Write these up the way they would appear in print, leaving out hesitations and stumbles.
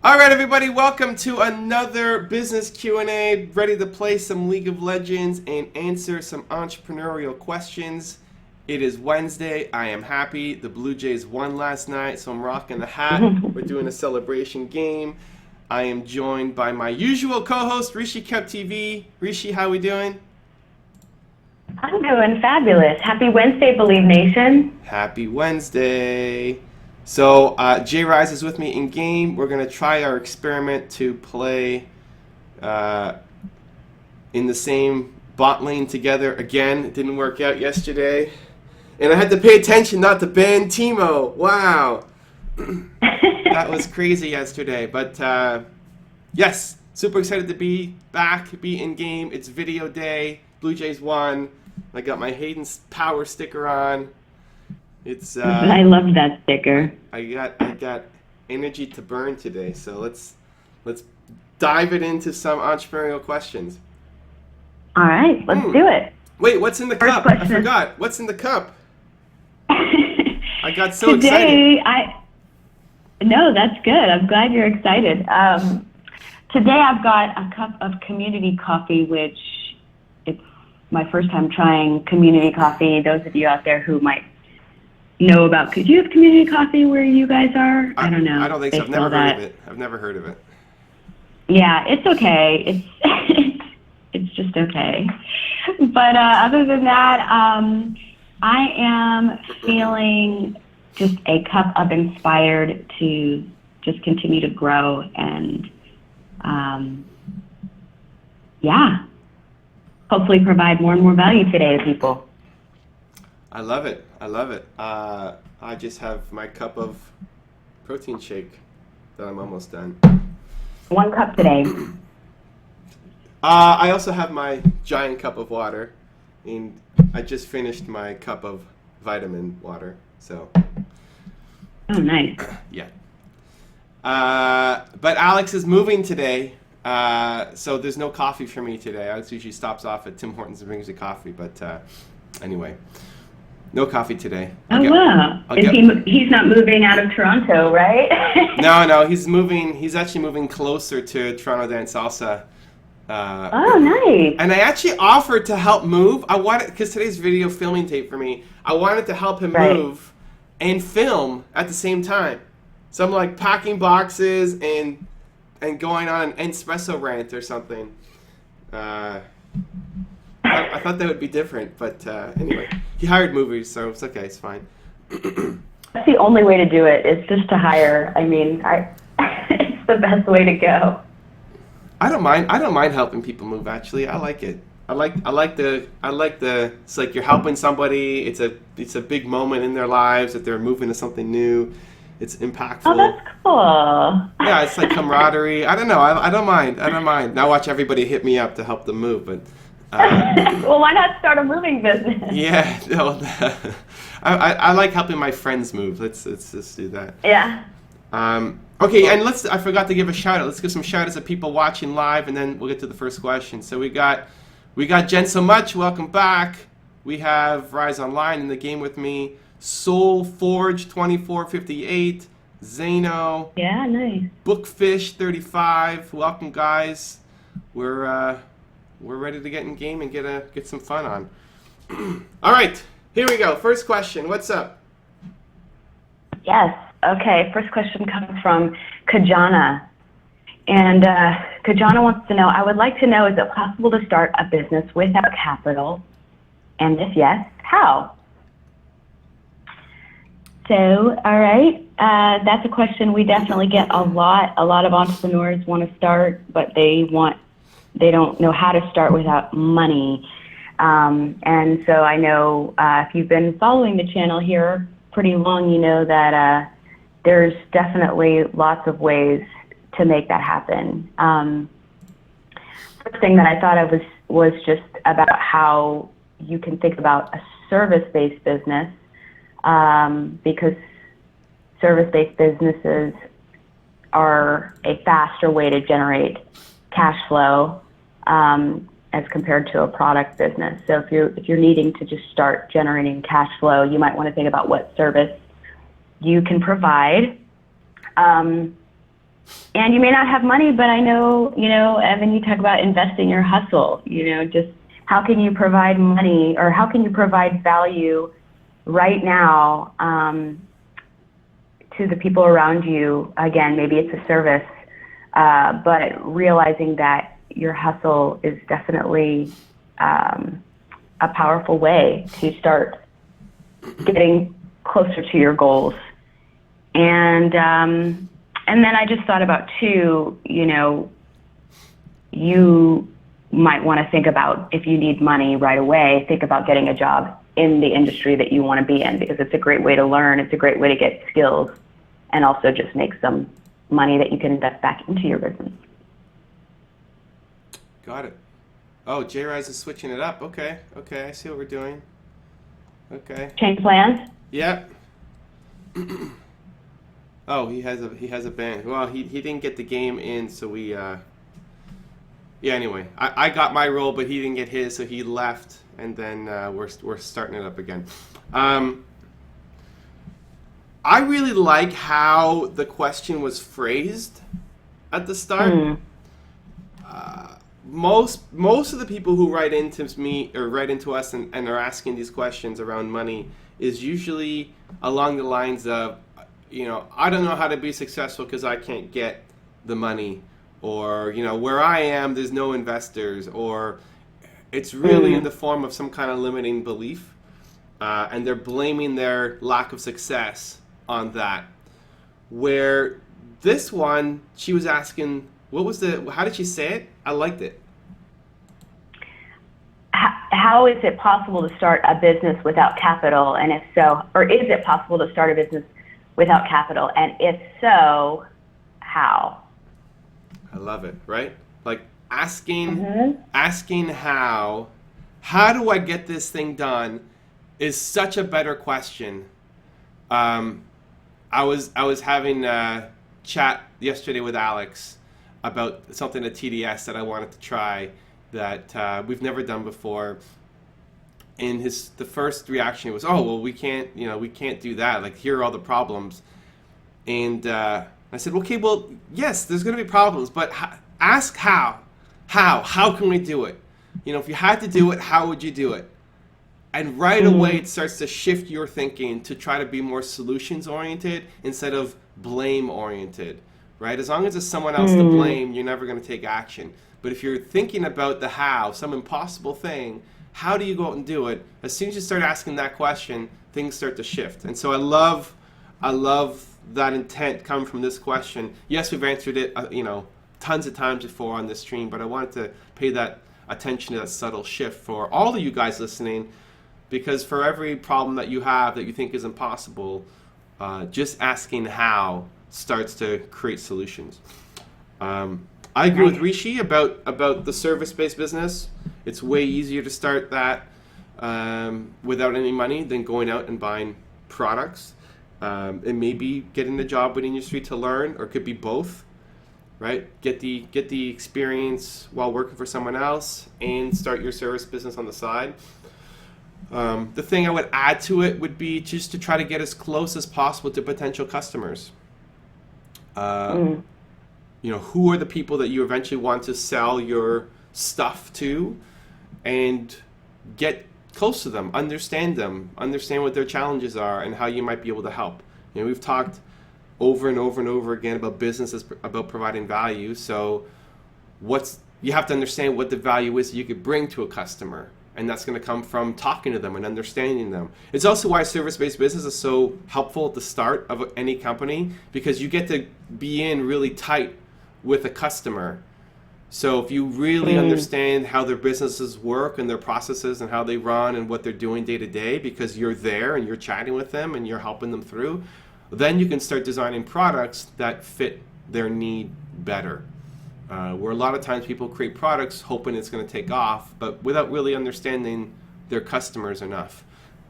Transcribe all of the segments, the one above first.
All right, everybody, welcome to another business Q&A. Ready to play some League of Legends and answer some entrepreneurial questions. It is Wednesday. I am happy. The Blue Jays won last night, so I'm rocking the hat. We're doing a celebration game. I am joined by my usual co-host, Rishi Kept TV. Rishi, how we doing? I'm doing fabulous. Happy Wednesday, Believe Nation. Happy Wednesday. So Jay Rise is with me in game. We're going to try our experiment to play in the same bot lane together again. It didn't work out yesterday. And I had to pay attention not to ban Teemo. Wow. That was crazy yesterday. But yes, super excited to be back, be in game. It's video day. Blue Jays won. I got my Hayden's Power sticker on. It's I love that sticker. I got energy to burn today, so let's dive it into some entrepreneurial questions. All right, let's do it. Wait, what's in the First cup? question. I forgot. What's in the cup? I got so Today, excited. No, that's good. I'm glad you're excited. Today I've got a cup of community coffee, which it's my first time trying community coffee. Those of you out there who might know about, could you have community coffee where you guys are? I don't know. I don't think so. I've never heard of it. I've never heard of it. Yeah, it's okay. It's just okay. But other than that, I am feeling just a cup of inspired to just continue to grow and hopefully provide more and more value today to people. I love it. I love it. I just have my cup of protein shake that I'm almost done. 1 cup today. I also have my giant cup of water, and I just finished my cup of vitamin water. So. Oh, nice. Yeah. But Alex is moving today, so there's no coffee for me today. Alex usually stops off at Tim Hortons and brings me coffee, but anyway. No coffee today. Wow. He's not moving out of Toronto, right? No, he's actually moving closer to Toronto than Salsa. Oh, nice. And I actually offered to help move. I wanted, because today's video filming tape for me, I wanted to help him move and film at the same time. So I'm like packing boxes and going on an espresso rant or something. I thought that would be different, but anyway, he hired movers, so it's okay, it's fine. That's the only way to do it, is just to hire. I mean, it's the best way to go. I don't mind helping people move, actually. I like it. I like the it's like you're helping somebody. It's a big moment in their lives that they're moving to something new. It's impactful. Oh, that's cool. Yeah, it's like camaraderie. I don't know. I don't mind. Now watch everybody hit me up to help them move, but well, why not start a moving business? Yeah, no, I like helping my friends move. Let's just do that. Yeah. Okay, and I forgot to give a shout out. Let's give some shout outs to people watching live, and then we'll get to the first question. So we got Jen So Much, welcome back. We have Rise Online in the game with me. Soul Forge 2458, Zano. Yeah, nice. Bookfish 35. Welcome, guys. We're ready to get in game and get some fun on. All right, here we go. First question. What's up? Yes. Okay. First question comes from Kajana. And Kajana wants to know, I would like to know, is it possible to start a business without capital? And if yes, how? So, all right. That's a question we definitely get a lot. A lot of entrepreneurs want to start, but they don't know how to start without money. And so I know if you've been following the channel here pretty long, you know that there's definitely lots of ways to make that happen. First thing that I thought of was just about how you can think about a service-based business, because service-based businesses are a faster way to generate cash flow as compared to a product business. So if you're needing to just start generating cash flow, you might want to think about what service you can provide. And you may not have money, but I know, Evan, you talk about investing your hustle, just how can you provide money or how can you provide value right now to the people around you. Again, maybe it's a service, but realizing that your hustle is definitely a powerful way to start getting closer to your goals. And then I just thought about too, you might want to think about, if you need money right away, think about getting a job in the industry that you want to be in, because it's a great way to learn. It's a great way to get skills and also just make some money that you can invest back into your business. Got it. Oh, J-Rise is switching it up. Okay, I see what we're doing. Okay. Change plans? Yep. Oh, he has a band. Well, he didn't get the game in, so we yeah, anyway, I got my role, but he didn't get his, so he left, and then we're starting it up again. I really like how the question was phrased at the start. Most of the people who write into me or write into us and are asking these questions around money is usually along the lines of, I don't know how to be successful because I can't get the money, or where I am there's no investors, or it's really in the form of some kind of limiting belief, and they're blaming their lack of success on that. Where this one, she was asking, how did she say it? I liked it. How is it possible to start a business without capital? And if so, or is it possible to start a business without capital? And if so, how? I love it, right? Like asking how do I get this thing done is such a better question. I was having a chat yesterday with Alex about something at TDS that I wanted to try that we've never done before. And the first reaction was, oh, well, we can't do that. Like, here are all the problems. And I said, okay, well, yes, there's going to be problems, but ask how. How can we do it? If you had to do it, how would you do it? And right away, it starts to shift your thinking to try to be more solutions-oriented instead of blame-oriented, right? As long as there's someone else to blame, you're never going to take action. But if you're thinking about the how, some impossible thing, how do you go out and do it? As soon as you start asking that question, things start to shift. And so I love that intent coming from this question. Yes, we've answered it, tons of times before on this stream, but I wanted to pay that attention to that subtle shift for all of you guys listening, because for every problem that you have that you think is impossible, just asking how starts to create solutions. I agree with Rishi about the service-based business. It's way easier to start that without any money than going out and buying products. It may be getting a job with industry to learn, or it could be both, right? Get the experience while working for someone else and start your service business on the side. The thing I would add to it would be just to try to get as close as possible to potential customers. Who are the people that you eventually want to sell your stuff to, and get close to them, understand what their challenges are and how you might be able to help. We've talked over and over and over again about businesses, about providing value. So you have to understand what the value is that you could bring to a customer, and that's going to come from talking to them and understanding them. It's also why service-based business is so helpful at the start of any company, because you get to be in really tight with a customer. So if you really understand how their businesses work and their processes and how they run and what they're doing day to day, because you're there and you're chatting with them and you're helping them through, then you can start designing products that fit their need better. Where a lot of times people create products hoping it's going to take off, but without really understanding their customers enough.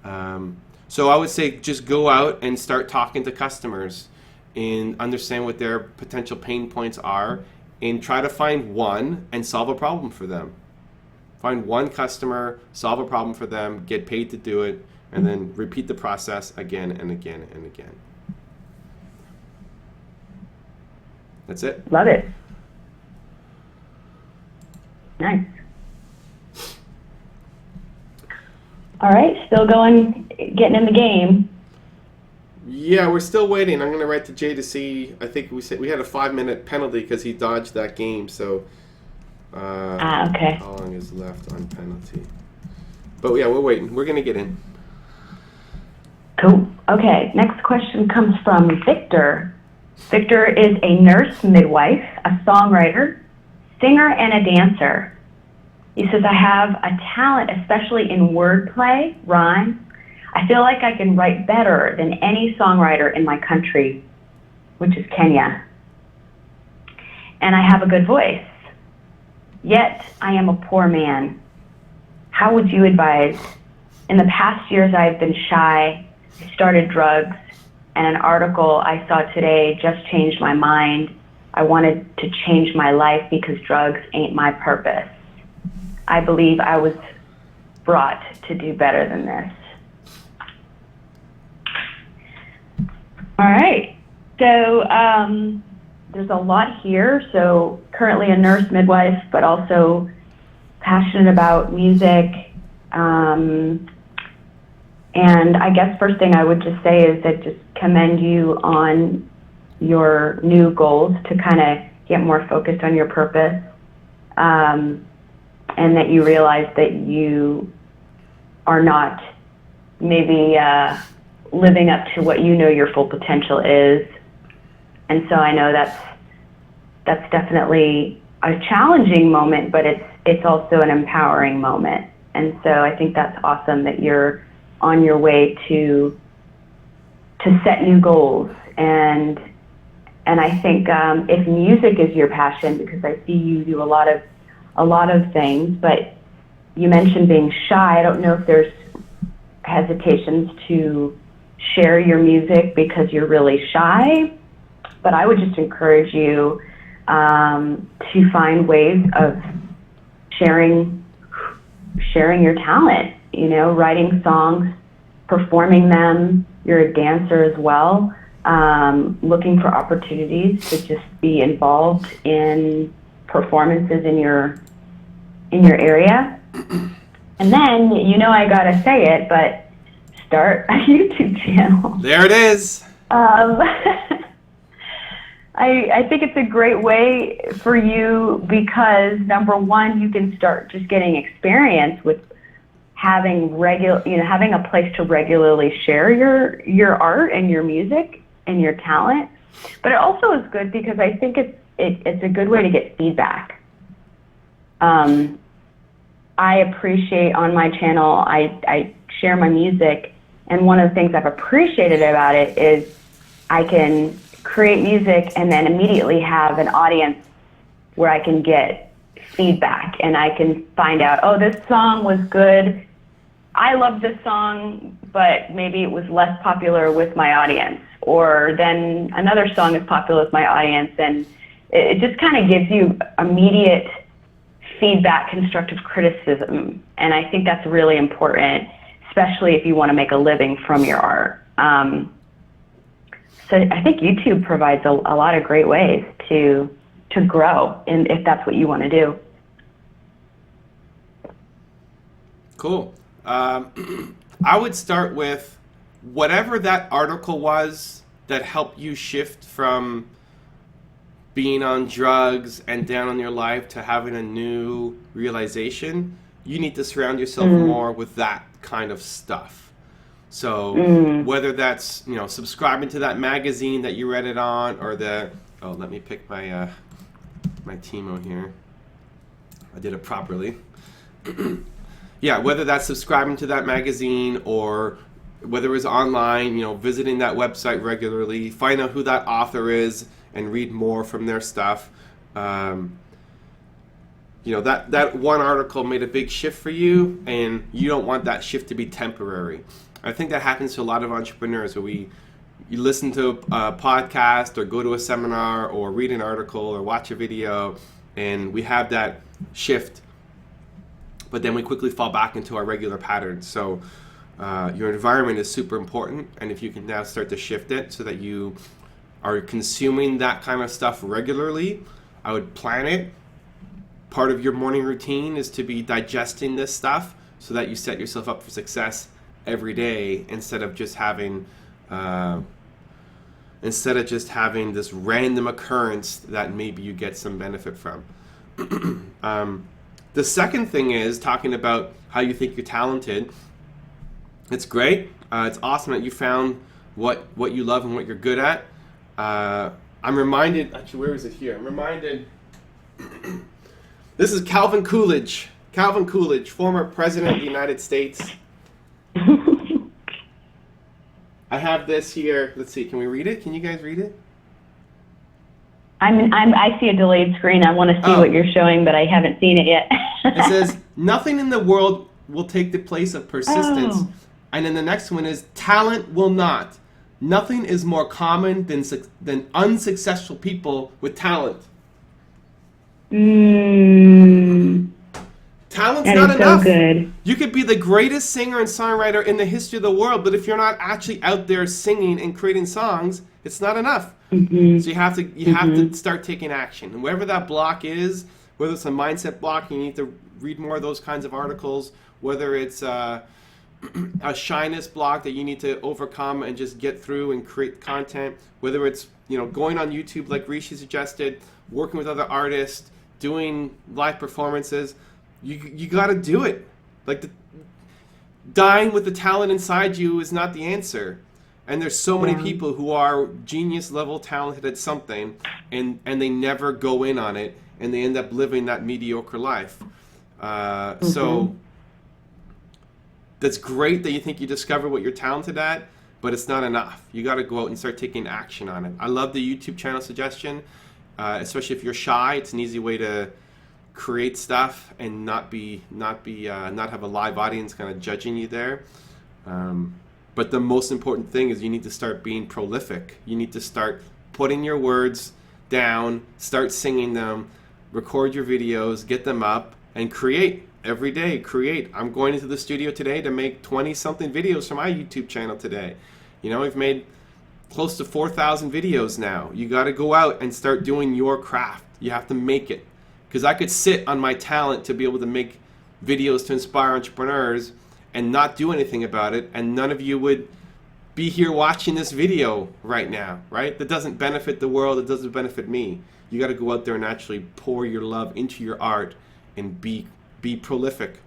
So I would say just go out and start talking to customers and understand what their potential pain points are, and try to find one and solve a problem for them. Find one customer, solve a problem for them, get paid to do it, and then repeat the process again and again and again. That's it. Love it. Nice. All right, still going, getting in the game. Yeah, we're still waiting. I'm going to write to Jay to see. I think we said we had a 5-minute penalty because he dodged that game. So, Okay. how long is left on penalty? But yeah, we're waiting. We're going to get in. Cool. Okay, next question comes from Victor. Victor is a nurse midwife, a songwriter, singer, and a dancer. He says, I have a talent, especially in wordplay, rhyme. I feel like I can write better than any songwriter in my country, which is Kenya. And I have a good voice. Yet I am a poor man. How would you advise? In the past years, I've been shy, started drugs, and an article I saw today just changed my mind. I wanted to change my life because drugs ain't my purpose. I believe I was brought to do better than this. All right, so there's a lot here. So currently a nurse midwife, but also passionate about music. And I guess first thing I would just say is that just commend you on your new goals to kind of get more focused on your purpose. And that you realize that you are not maybe living up to what you know your full potential is. And so I know that's definitely a challenging moment, but it's also an empowering moment. And so I think that's awesome that you're on your way to set new goals. And I think if music is your passion, because I see you do a lot of things, but you mentioned being shy. I don't know if there's hesitations to share your music because you're really shy, but I would just encourage you to find ways of sharing your talent, writing songs, performing them. You're a dancer as well, looking for opportunities to just be involved in performances in your area. And then, I gotta say it, but start a YouTube channel. There it is. I think it's a great way for you because number one, you can start just getting experience with having having a place to regularly share your art and your music and your talent. But it also is good because I think it's a good way to get feedback. I appreciate on my channel, I share my music, and one of the things I've appreciated about it is I can create music and then immediately have an audience where I can get feedback and I can find out, oh, this song was good. I love this song, but maybe it was less popular with my audience. Or then another song is popular with my audience, and it just kind of gives you immediate feedback, constructive criticism. And I think that's really important, especially if you want to make a living from your art. So I think YouTube provides a lot of great ways to grow, and if that's what you want to do. Cool. I would start with whatever that article was that helped you shift from being on drugs and down on your life to having a new realization. You need to surround yourself more with that kind of stuff. So whether that's, subscribing to that magazine that you read it on, or let me pick my my Timo here. I did it properly. Yeah, whether that's subscribing to that magazine or whether it's online, visiting that website regularly, find out who that author is and read more from their stuff. That one article made a big shift for you, and you don't want that shift to be temporary. I think that happens to a lot of entrepreneurs where you listen to a podcast or go to a seminar or read an article or watch a video, and we have that shift, but then we quickly fall back into our regular patterns. So your environment is super important, and if you can now start to shift it so that you are consuming that kind of stuff regularly, I would plan it. Part of your morning routine is to be digesting this stuff so that you set yourself up for success every day instead of just having this random occurrence that maybe you get some benefit from. The second thing is talking about how you think you're talented. It's great. It's awesome that you found what you love and what you're good at. I'm reminded, actually, where is it here? I'm reminded, this is Calvin Coolidge. Calvin Coolidge, former president of the United States. I have this here. Let's see, can we read it? Can you guys read it? I see a delayed screen. I want to see what you're showing, but I haven't seen it yet. It says, nothing in the world will take the place of persistence. Oh. And then the next one is, talent will not. Nothing is more common than unsuccessful people with talent. Talent's that not is enough. So good. You could be the greatest singer and songwriter in the history of the world, but if you're not actually out there singing and creating songs, it's not enough. Mm-hmm. So you have to start taking action. And wherever that block is, whether it's a mindset block, you need to read more of those kinds of articles, whether it's a shyness block that you need to overcome and just get through and create content, whether it's going on YouTube like Rishi suggested, working with other artists, doing live performances. You got to do it. Like dying with the talent inside you is not the answer. And there's so many people who are genius level talented at something and they never go in on it and they end up living that mediocre life. So that's great that you think you discover what you're talented at, but it's not enough. You got to go out and start taking action on it. I love the YouTube channel suggestion, especially if you're shy. It's an easy way to create stuff and not have a live audience kind of judging you there. But the most important thing is you need to start being prolific. You need to start putting your words down, start singing them, record your videos, get them up, and create. Every day, create. I'm going into the studio today to make 20-something videos for my YouTube channel today. We've made close to 4,000 videos now. You got to go out and start doing your craft. You have to make it. Because I could sit on my talent to be able to make videos to inspire entrepreneurs and not do anything about it, and none of you would be here watching this video right now, right? That doesn't benefit the world. It doesn't benefit me. You got to go out there and actually pour your love into your art and be prolific.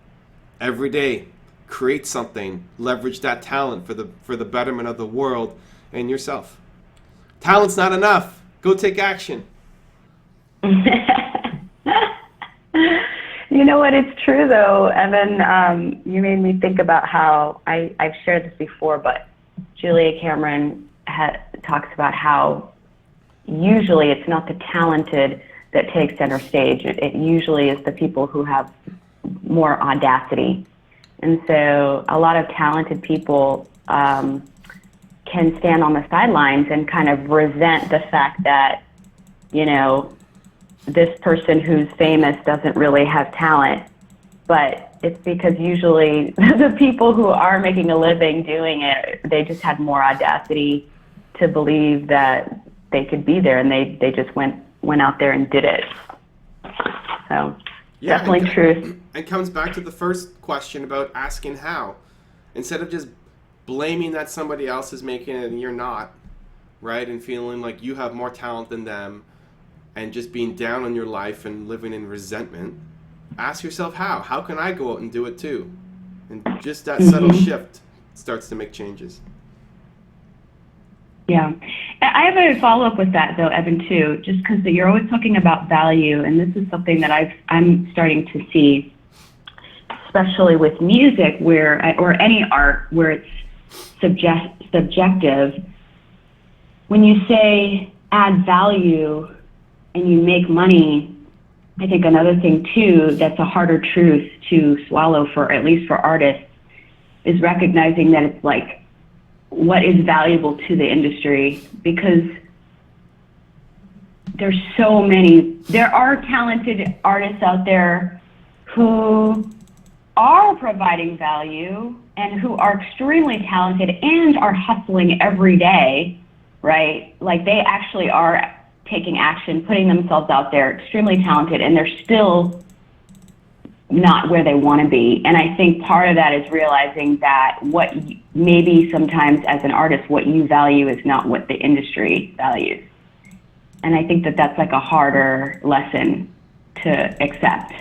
Every day, create something. Leverage that talent for the betterment of the world and yourself. Talent's not enough. Go take action. You know what? It's true, though, Evan. You made me think about how I've shared this before, but Julia Cameron talks about how usually it's not the talented that take center stage. It usually is the people who have more audacity. And so a lot of talented people can stand on the sidelines and kind of resent the fact that, this person who's famous doesn't really have talent. But it's because usually the people who are making a living doing it, they just had more audacity to believe that they could be there, and they just went out there and did it. So definitely truth. It comes back to the first question about asking how. Instead of just blaming that somebody else is making it and you're not, right? And feeling like you have more talent than them and just being down on your life and living in resentment, ask yourself how. How can I go out and do it too? And just that subtle shift starts to make changes. Yeah. I have a follow-up with that, though, Evan, too, just because you're always talking about value, and this is something that I'm starting to see, especially with music or any art where it's subjective. When you say add value and you make money, I think another thing, too, that's a harder truth to swallow for, at least for artists, is recognizing that it's like, what is valuable to the industry, because there are talented artists out there who are providing value and who are extremely talented and are hustling every day right? Like they actually are taking action, putting themselves out there, extremely talented, and they're still not where they want to be. And I think part of that is realizing that maybe sometimes as an artist, what you value is not what the industry values. And I think that that's like a harder lesson to accept.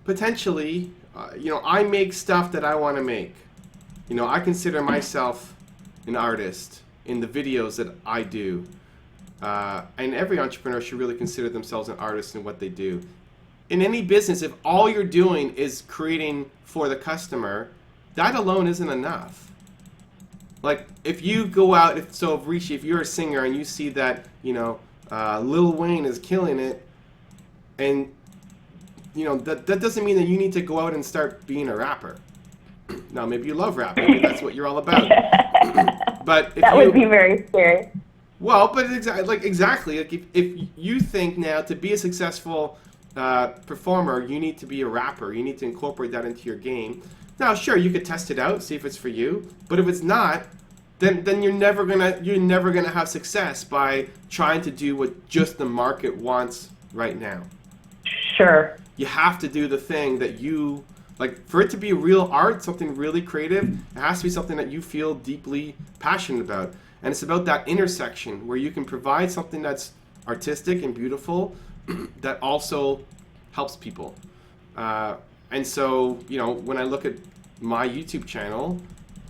Potentially, I make stuff that I want to make. I consider myself an artist in the videos that I do. And every entrepreneur should really consider themselves an artist in what they do. In any business, if all you're doing is creating for the customer, that alone isn't enough. Like, if you go out, if you're a singer and you see that, Lil Wayne is killing it, and, that doesn't mean that you need to go out and start being a rapper. Now, maybe you love rap, maybe that's what you're all about. But if that would be very scary. Well, but exactly, if you think now to be a successful performer, you need to be a rapper, you need to incorporate that into your game. Now, sure, you could test it out, see if it's for you, but if it's not, then you're never gonna have success by trying to do what just the market wants right now. Sure. You have to do the thing that you like. For it to be real art, something really creative, it has to be something that you feel deeply passionate about. And it's about that intersection where you can provide something that's artistic and beautiful that also helps people. And so, when I look at my YouTube channel,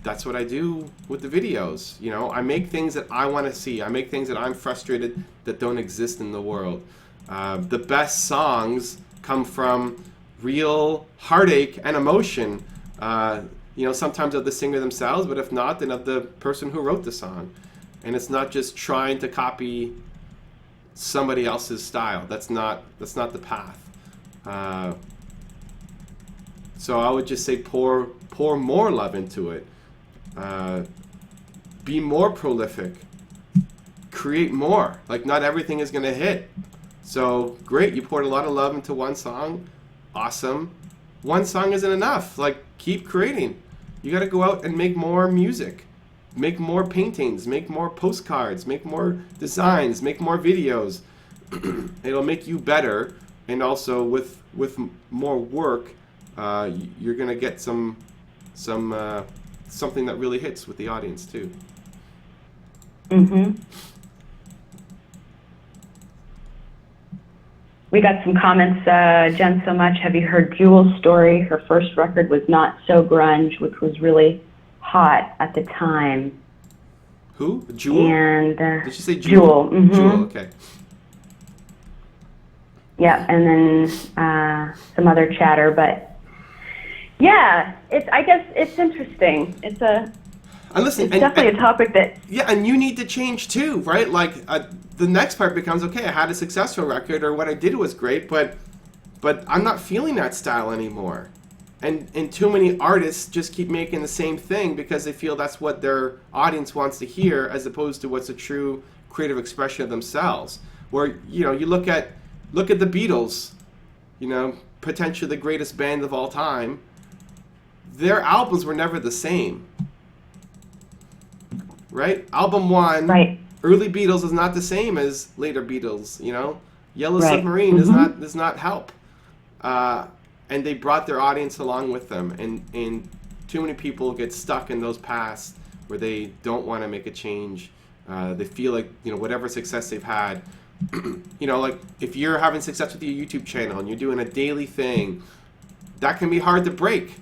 that's what I do with the videos. I make things that I want to see. I make things that I'm frustrated that don't exist in the world. The best songs come from real heartache and emotion. Sometimes of the singer themselves, but if not, then of the person who wrote the song. And it's not just trying to copy somebody else's style. That's not the path. So I would just say pour more love into it. Be more prolific. Create more. Like, not everything is going to hit. So great, you poured a lot of love into one song. Awesome. One song isn't enough. Like, keep creating. You got to go out and make more music, make more paintings, make more postcards, make more designs, make more videos. It'll make you better, and also with more work, you're gonna get something that really hits with the audience too. Mhm. We got some comments, Jen, so much. Have you heard Jewel's story? Her first record was Not So Grunge, which was really hot at the time. Who? Jewel? And did she say Jewel? Jewel. Jewel, okay. Yeah, and then some other chatter, but yeah, I guess it's interesting. It's definitely a topic that... Yeah, and you need to change too, right? Like, the next part becomes, okay, I had a successful record, or what I did was great, but I'm not feeling that style anymore. And too many artists just keep making the same thing because they feel that's what their audience wants to hear, as opposed to what's a true creative expression of themselves. Where, you look at the Beatles, potentially the greatest band of all time. Their albums were never the same. Right? Album 1, right. Early Beatles is not the same as later Beatles, Yellow right. Submarine Mm-hmm. does not help. And they brought their audience along with them, and too many people get stuck in those paths where they don't want to make a change. They feel like, whatever success they've had, like if you're having success with your YouTube channel and you're doing a daily thing, that can be hard to break.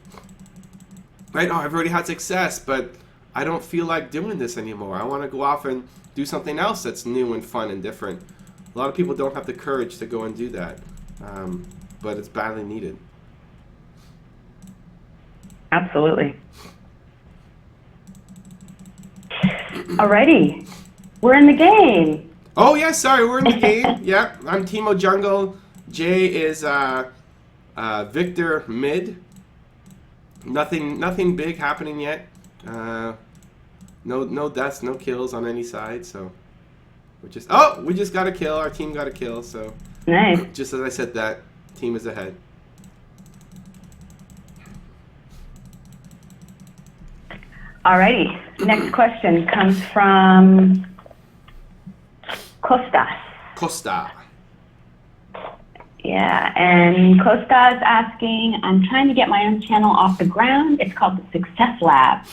Right? Oh, I've already had success, but I don't feel like doing this anymore. I want to go off and do something else that's new and fun and different. A lot of people don't have the courage to go and do that, but it's badly needed. Absolutely. Alrighty, we're in the game. Oh yeah, sorry, we're in the game. Yeah, I'm Timo Jungle. Jay is Victor Mid. Nothing big happening yet. No deaths, no kills on any side. So we just got a kill. Our team got a kill. So nice. Just as I said that, team is ahead. Alrighty. Next question comes from Costas. Costa. Yeah, and Costa is asking, I'm trying to get my own channel off the ground. It's called the Success Lab.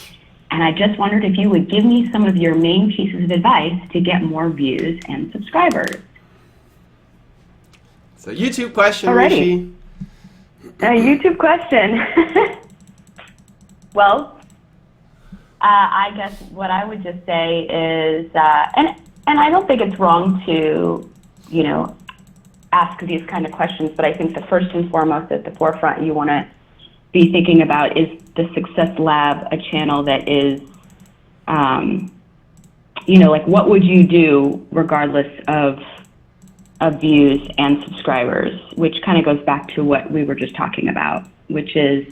And I just wondered if you would give me some of your main pieces of advice to get more views and subscribers. It's a YouTube question, Alrighty. Rishi. A YouTube question. Well, I guess what I would just say is, and I don't think it's wrong to, you know, ask these kind of questions, but I think the first and foremost at the forefront you want to be thinking about is the Success Lab a channel that is, you know, like what would you do regardless of views and subscribers, which kind of goes back to what we were just talking about, which is,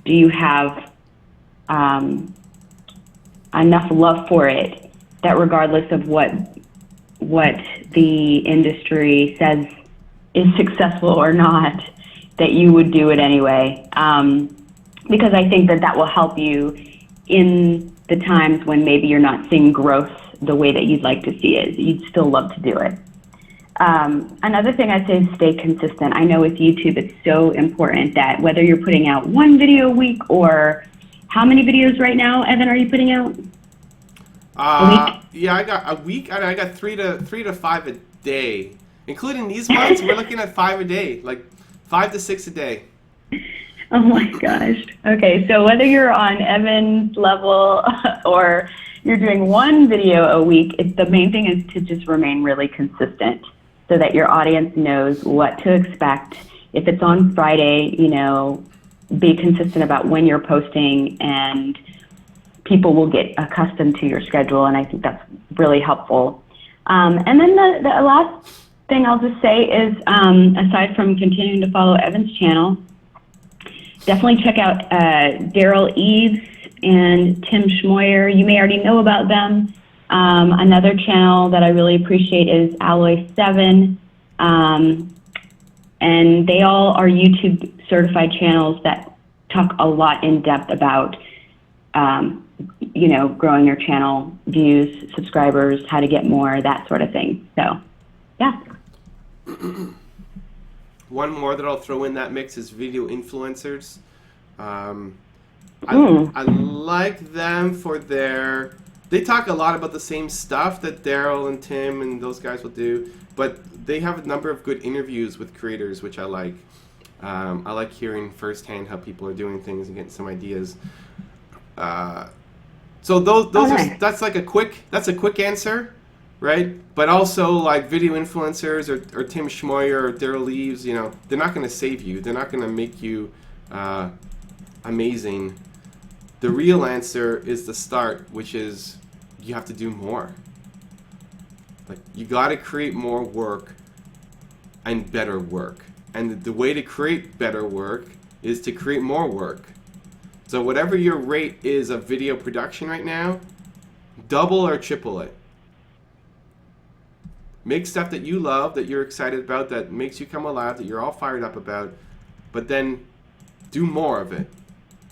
do you have enough love for it that regardless of what the industry says is successful or not, that you would do it anyway? Because I think that will help you in the times when maybe you're not seeing growth the way that you'd like to see it. You'd still love to do it. Another thing I'd say is stay consistent. I know with YouTube it's so important that whether you're putting out one video a week or how many videos right now, Evan, are you putting out? A week? Yeah, I got a week. I got three to five a day, including these ones. We're looking at 5 a day, like 5 to 6 a day. Oh my gosh. Okay, so whether you're on Evan's level or you're doing one video a week, the main thing is to just remain really consistent so that your audience knows what to expect. If it's on Friday, you know, be consistent about when you're posting and people will get accustomed to your schedule, and I think that's really helpful. And then the last thing I'll just say is, aside from continuing to follow Evan's channel, definitely check out Daryl Eves and Tim Schmoyer. You may already know about them. Another channel that I really appreciate is Alloy7, and they all are YouTube certified channels that talk a lot in depth about you know, growing your channel, views, subscribers, how to get more, that sort of thing. So, yeah. One more that I'll throw in that mix is video influencers. I like them for they talk a lot about the same stuff that Daryl and Tim and those guys will do, but they have a number of good interviews with creators, which I like. I like hearing firsthand how people are doing things and getting some ideas. So those nice. That's a quick answer, right? But also like video influencers or Tim Schmoyer or Daryl Leaves, you know, they're not going to save you. They're not going to make you amazing. The real answer is the start, which is you have to do more. Like you got to create more work and better work. And the way to create better work is to create more work. So whatever your rate is of video production right now, double or triple it. Make stuff that you love, that you're excited about, that makes you come alive, that you're all fired up about, but then do more of it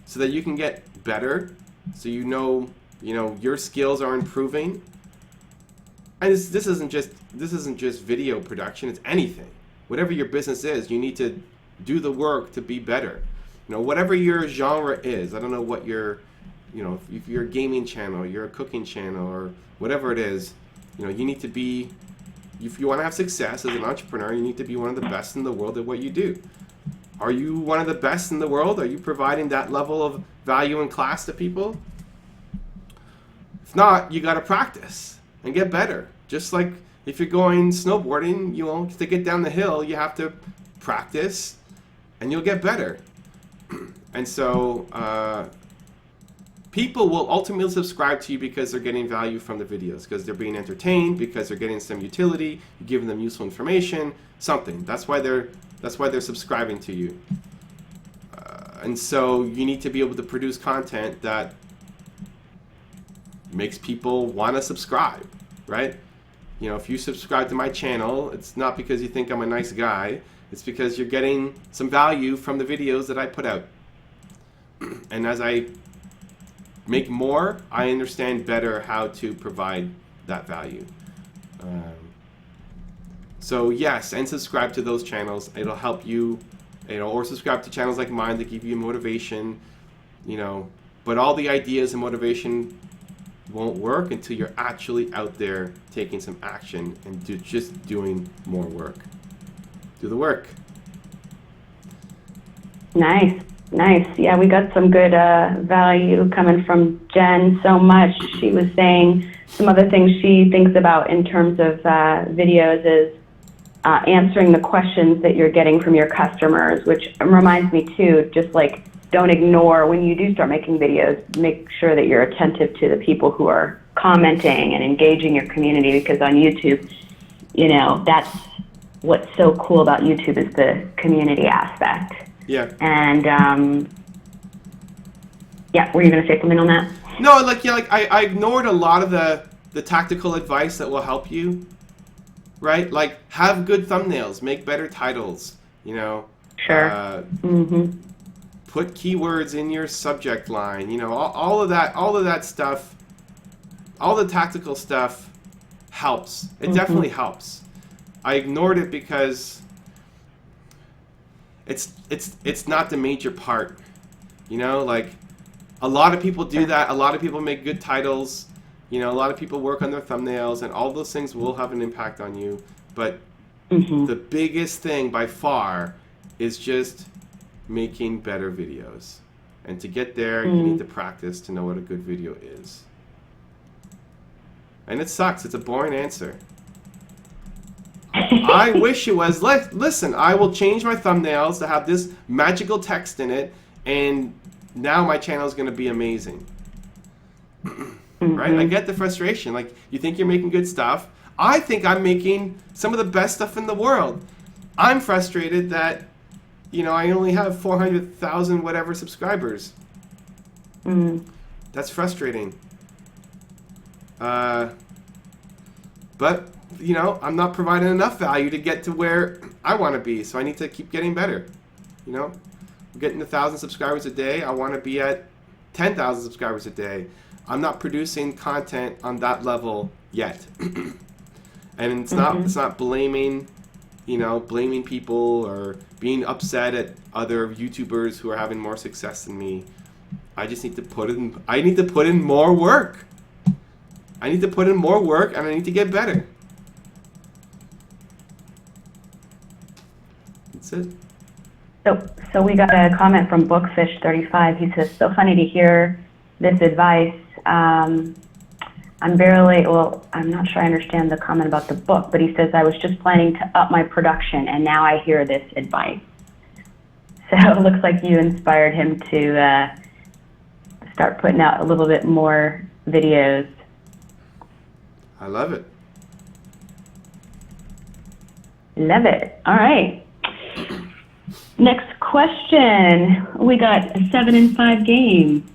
so that you can get better, so you know your skills are improving. And this isn't just video production, it's anything. Whatever your business is, you need to do the work to be better. You know, whatever your genre is, I don't know what your, you know, if you're a gaming channel, you're a cooking channel, or whatever it is, you know, you need to be, if you want to have success as an entrepreneur, you need to be one of the best in the world at what you do. Are you one of the best in the world? Are you providing that level of value and class to people? If not, you got to practice and get better. Just like if you're going snowboarding, you know, to get down the hill, you have to practice and you'll get better. And so people will ultimately subscribe to you because they're getting value from the videos, because they're being entertained, because they're getting some utility, you're giving them useful information, something. That's why they're subscribing to you. And so you need to be able to produce content that makes people want to subscribe, right? You know, if you subscribe to my channel, it's not because you think I'm a nice guy. It's because you're getting some value from the videos that I put out. And as I make more, I understand better how to provide that value. So yes, and subscribe to those channels. It'll help you, or subscribe to channels like mine that give you motivation, But all the ideas and motivation won't work until you're actually out there taking some action and just doing more work. Do the work. Nice. Yeah, we got some good value coming from Jen so much. She was saying some other things she thinks about in terms of videos is answering the questions that you're getting from your customers, which reminds me too, just like don't ignore when you do start making videos, make sure that you're attentive to the people who are commenting and engaging your community, because on YouTube, that's what's so cool about YouTube is the community aspect. Yeah. And were you going to say something on that? No, I ignored a lot of the tactical advice that will help you, right? Like have good thumbnails, make better titles, Sure. Put keywords in your subject line, all of that stuff, all the tactical stuff helps. It definitely helps. I ignored it because it's not the major part, like a lot of people do that. A lot of people make good titles, a lot of people work on their thumbnails, and all those things will have an impact on you. But the biggest thing by far is just making better videos. And to get there, you need to practice to know what a good video is. And it sucks. It's a boring answer. I wish it was. Listen, I will change my thumbnails to have this magical text in it, and now my channel is going to be amazing. Right? I get the frustration. Like, you think you're making good stuff. I think I'm making some of the best stuff in the world. I'm frustrated that, I only have 400,000 whatever subscribers. That's frustrating. But, I'm not providing enough value to get to where I want to be, so I need to keep getting better. I'm getting 1,000 subscribers a day. I want to be at 10,000 subscribers a day. I'm not producing content on that level yet. And it's not blaming, blaming people or being upset at other YouTubers who are having more success than me. I just need to put in more work. I need to put in more work, and I need to get better. That's it. So we got a comment from Bookfish35. He says, so funny to hear this advice. I'm not sure I understand the comment about the book, but he says, I was just planning to up my production, and now I hear this advice. So it looks like you inspired him to start putting out a little bit more videos. I love it. Love it. All right. Next question. We got a 7-5 game.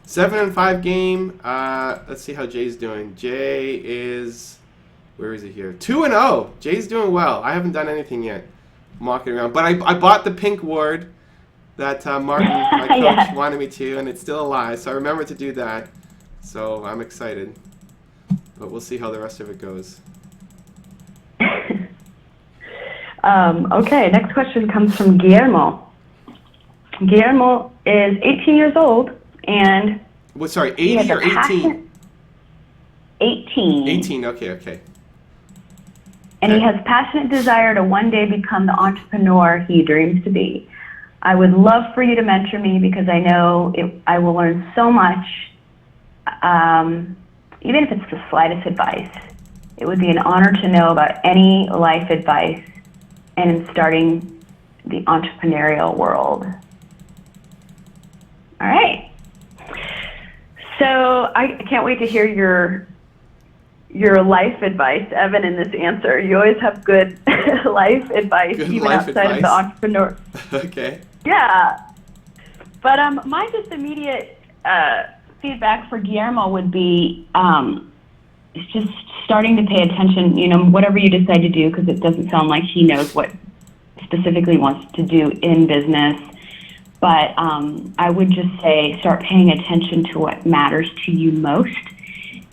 7-5 game. Let's see how Jay's doing. Jay is, where is he here? 2-0. Jay's doing well. I haven't done anything yet. I'm walking around, but I bought the pink ward that Martin, my coach, wanted me to, and it's still alive. So I remember to do that. So I'm excited, but we'll see how the rest of it goes. Okay, next question comes from Guillermo. Guillermo is 18 years old, and... What, sorry, 80 or 18? 18. 18, okay. And he has passionate desire to one day become the entrepreneur he dreams to be. I would love for you to mentor me because I know I will learn so much, even if it's the slightest advice. It would be an honor to know about any life advice and in starting the entrepreneurial world. All right. So I can't wait to hear your life advice, Evan, in this answer. You always have good life advice, good even life outside advice. of the entrepreneur. Okay. Yeah. But my just immediate feedback for Guillermo would be it's just starting to pay attention, whatever you decide to do, because it doesn't sound like he knows what specifically wants to do in business. But I would just say start paying attention to what matters to you most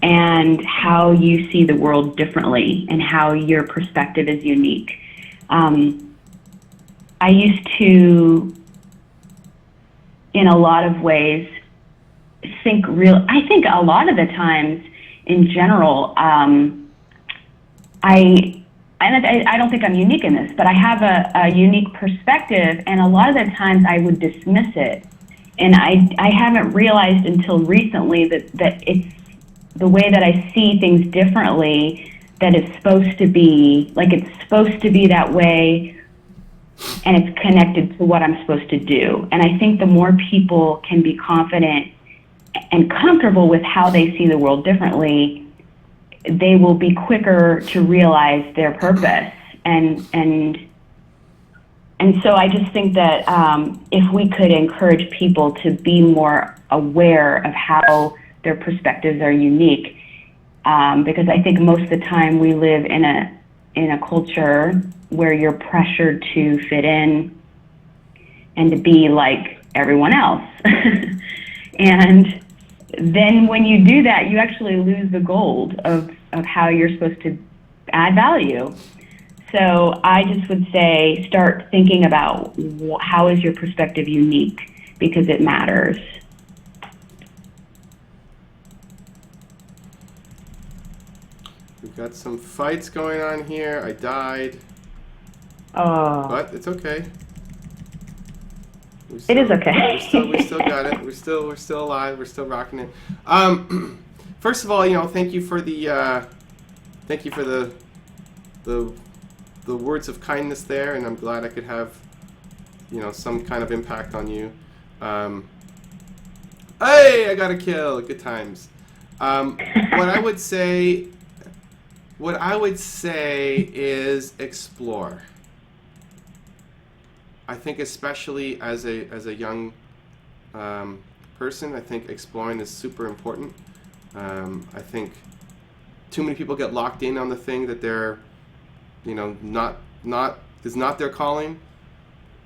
and how you see the world differently and how your perspective is unique. I used to, in a lot of ways, I think a lot of the times in general, I don't think I'm unique in this, but I have a unique perspective, and a lot of the times I would dismiss it. And I haven't realized until recently that it's the way that I see things differently, that it's supposed to be, like it's supposed to be that way, and it's connected to what I'm supposed to do. And I think the more people can be confident and comfortable with how they see the world differently, they will be quicker to realize their purpose. And so I just think that if we could encourage people to be more aware of how their perspectives are unique, because I think most of the time we live in a culture where you're pressured to fit in and to be like everyone else. And then when you do that, you actually lose the gold of how you're supposed to add value. So I just would say start thinking about how is your perspective unique, because it matters. We've got some fights going on here. I died. Oh. But it's okay. It is okay. we still got it. We're still alive. We're still rocking it. First of all, thank you for the words of kindness there, and I'm glad I could have, some kind of impact on you. Hey, I got a kill. Good times. What I would say is explore. I think especially as a young person, I think exploring is super important. I think too many people get locked in on the thing that they're, not their calling.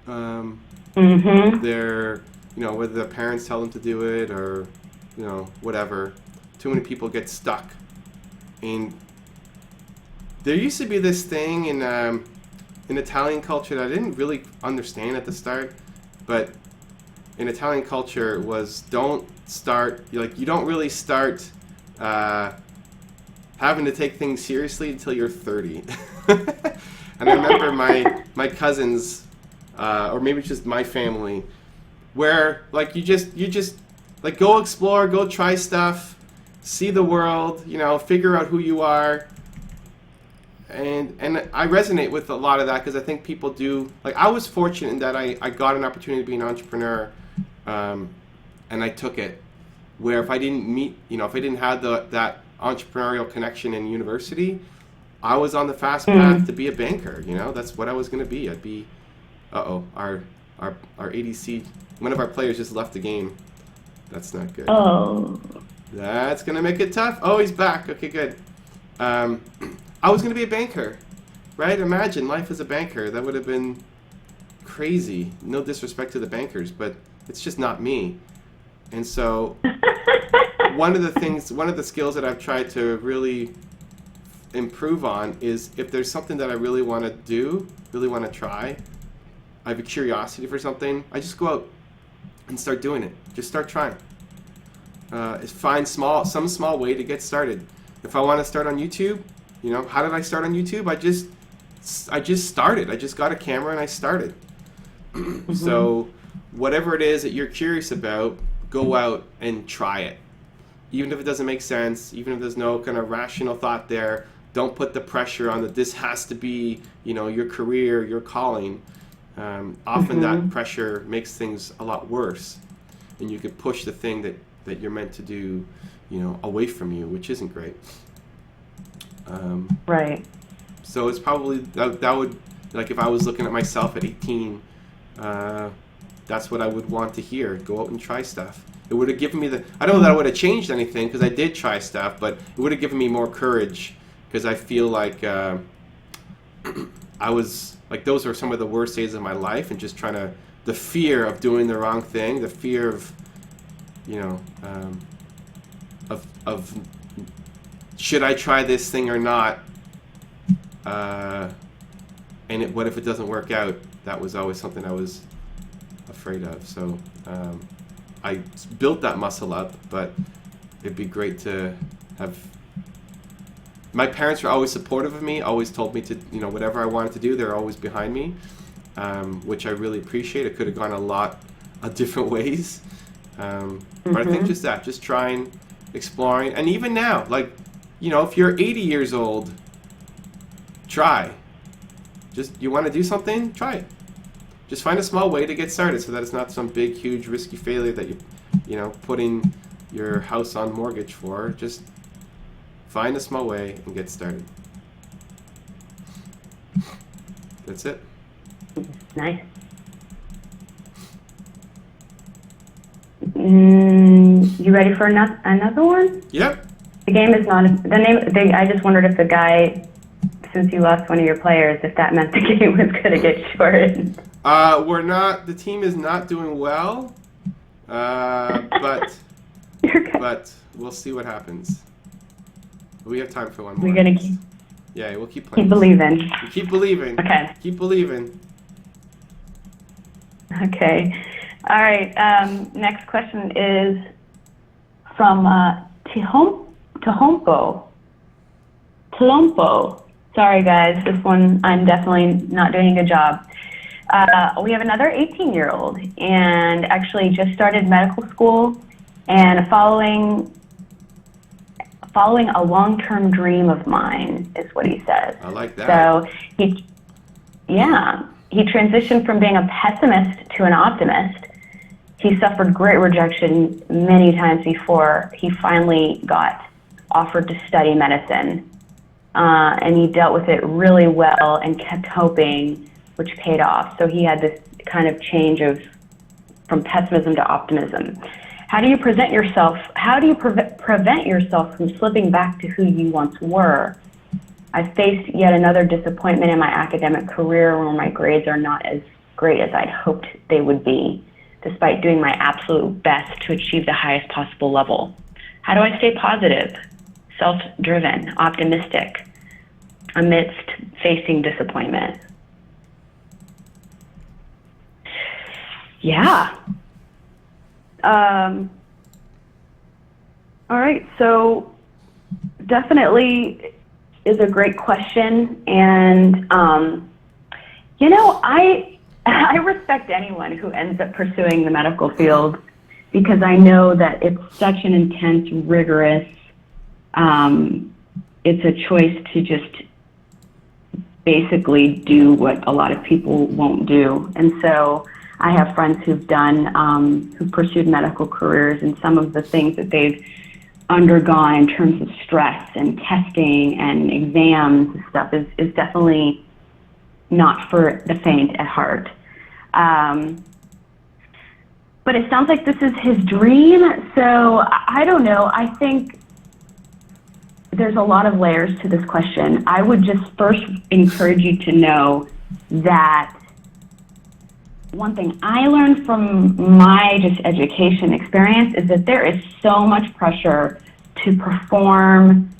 They're, whether their parents tell them to do it or, whatever. Too many people get stuck. And there used to be this thing in Italian culture that I didn't really understand at the start, but in Italian culture was you don't really start having to take things seriously until you're 30. And I remember my cousins, or maybe just my family, where you just go explore, go try stuff, see the world, figure out who you are. And I resonate with a lot of that because I think people do. I was fortunate in that I got an opportunity to be an entrepreneur, and I took it. Where if I didn't have that entrepreneurial connection in university, I was on the fast path to be a banker. That's what I was going to be. I'd be. Our ADC, one of our players just left the game. That's not good. Oh. That's gonna make it tough. Oh, he's back. Okay, good. I was going to be a banker, right? Imagine life as a banker. That would have been crazy. No disrespect to the bankers, but it's just not me. And so one of the skills that I've tried to really improve on is if there's something that I really want to do, really want to try, I have a curiosity for something, I just go out and start doing it. Just start trying. Find some small way to get started. If I want to start on YouTube, how did I start on YouTube? I just started. I just got a camera and I started. So whatever it is that you're curious about, go out and try it. Even if it doesn't make sense, even if there's no kind of rational thought there, don't put the pressure on that this has to be, your career, your calling. Often that pressure makes things a lot worse. And you could push the thing that you're meant to do, away from you, which isn't great. Right. So it's probably that would, if I was looking at myself at 18, that's what I would want to hear. Go out and try stuff. It would have given me I don't know that I would have changed anything because I did try stuff, but it would have given me more courage because I feel like I was those were some of the worst days of my life, and just trying to the fear of doing the wrong thing, the fear of, you know, of should I try this thing or not, and what if it doesn't work out? That was always something I was afraid of. So I built that muscle up, but it'd be great to have. My parents were always supportive of me, always told me to, you know, whatever I wanted to do, they're always behind me, which I really appreciate. It could have gone a lot of different ways. But I think just trying, exploring, and even now, like, you know, if you're 80 years old, try. Just, you want to do something? Try it. Just find a small way to get started so that it's not some big, huge, risky failure that you know, putting your house on mortgage for. Just find a small way and get started. That's it. Nice. You ready for another one? Yep. The game is not the name. I just wondered if the guy, since you lost one of your players, if that meant the game was going to get shortened. We're not. The team is not doing well. But we'll see what happens. We have time for one more. We're gonna keep. Yeah, we'll keep playing. Keep believing. Keep believing. Okay. Keep believing. Okay. All right. Next question is from Tlompo. Sorry, guys. This one, I'm definitely not doing a good job. We have another 18-year-old, and actually just started medical school, and following a long-term dream of mine is what he says. I like that. So he transitioned from being a pessimist to an optimist. He suffered great rejection many times before he finally got offered to study medicine. And he dealt with it really well and kept hoping, which paid off. So he had this kind of change from pessimism to optimism. How do you prevent yourself from slipping back to who you once were? I faced yet another disappointment in my academic career where my grades are not as great as I'd hoped they would be, despite doing my absolute best to achieve the highest possible level. How do I stay positive, self-driven, optimistic amidst facing disappointment? Yeah. All right, so definitely is a great question, and you know, I respect anyone who ends up pursuing the medical field because I know that it's such an intense, rigorous, it's a choice to just basically do what a lot of people won't do. And so I have friends who've pursued medical careers, and some of the things that they've undergone in terms of stress and testing and exams and stuff is definitely not for the faint at heart. But it sounds like this is his dream, so I don't know. I think there's a lot of layers to this question. I would just first encourage you to know that one thing I learned from my just education experience is that there is so much pressure to perform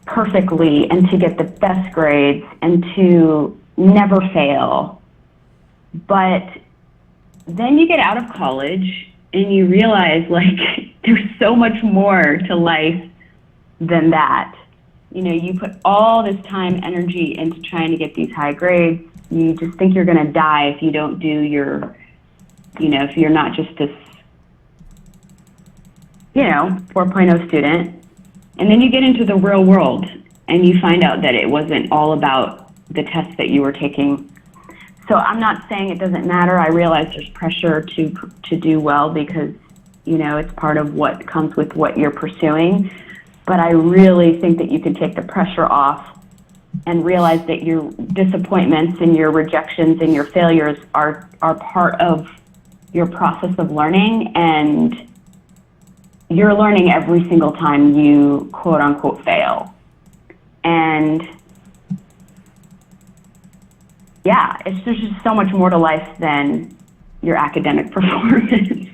perfectly and to get the best grades and to never fail. But then you get out of college and you realize, like, there's so much more to life than that. You know, you put all this time, energy into trying to get these high grades. You just think you're going to die if you don't do your, you know, if you're not just this, you know, 4.0 student. And then you get into the real world and you find out that it wasn't all about the tests that you were taking. So I'm not saying it doesn't matter. I realize there's pressure to do well because, you know, it's part of what comes with what you're pursuing. But I really think that you can take the pressure off and realize that your disappointments and your rejections and your failures are part of your process of learning, and you're learning every single time you quote unquote fail. And yeah, there's just so much more to life than your academic performance.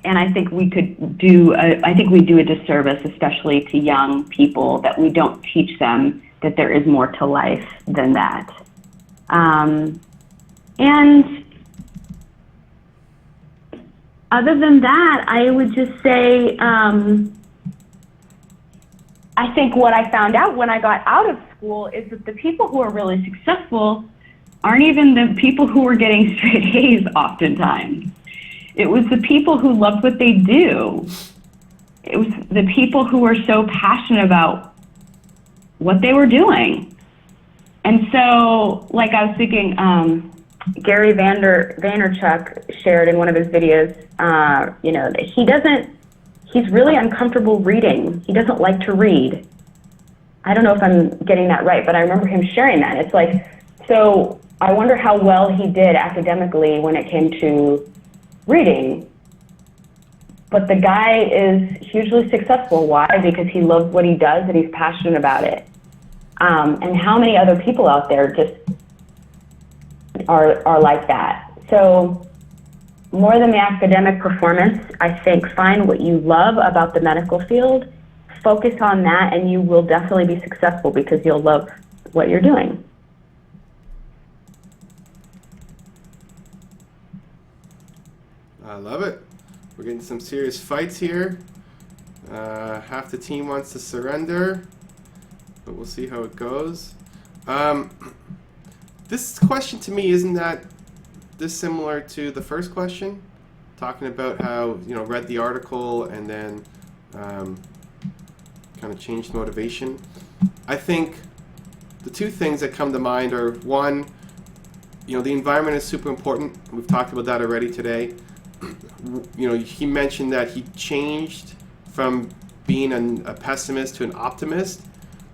And I think we do a disservice, especially to young people, that we don't teach them that there is more to life than that. And other than that, I would just say, I think what I found out when I got out of school is that the people who are really successful aren't even the people who are getting straight A's oftentimes. It was the people who loved what they do. It was the people who were so passionate about what they were doing. And so, like I was thinking, Gary Vaynerchuk shared in one of his videos, he's really uncomfortable reading. He doesn't like to read. I don't know if I'm getting that right, but I remember him sharing that. It's like, so I wonder how well he did academically when it came to reading. But the guy is hugely successful. Why? Because he loves what he does and he's passionate about it. And how many other people out there just are like that? So more than the academic performance, I think find what you love about the medical field, focus on that, and you will definitely be successful because you'll love what you're doing. I love it. We're getting some serious fights here. Half the team wants to surrender, but we'll see how it goes. This question to me, isn't that dissimilar to the first question? Talking about how, read the article and then kind of changed motivation. I think the two things that come to mind are, one, the environment is super important. We've talked about that already today. He mentioned that he changed from being a pessimist to an optimist.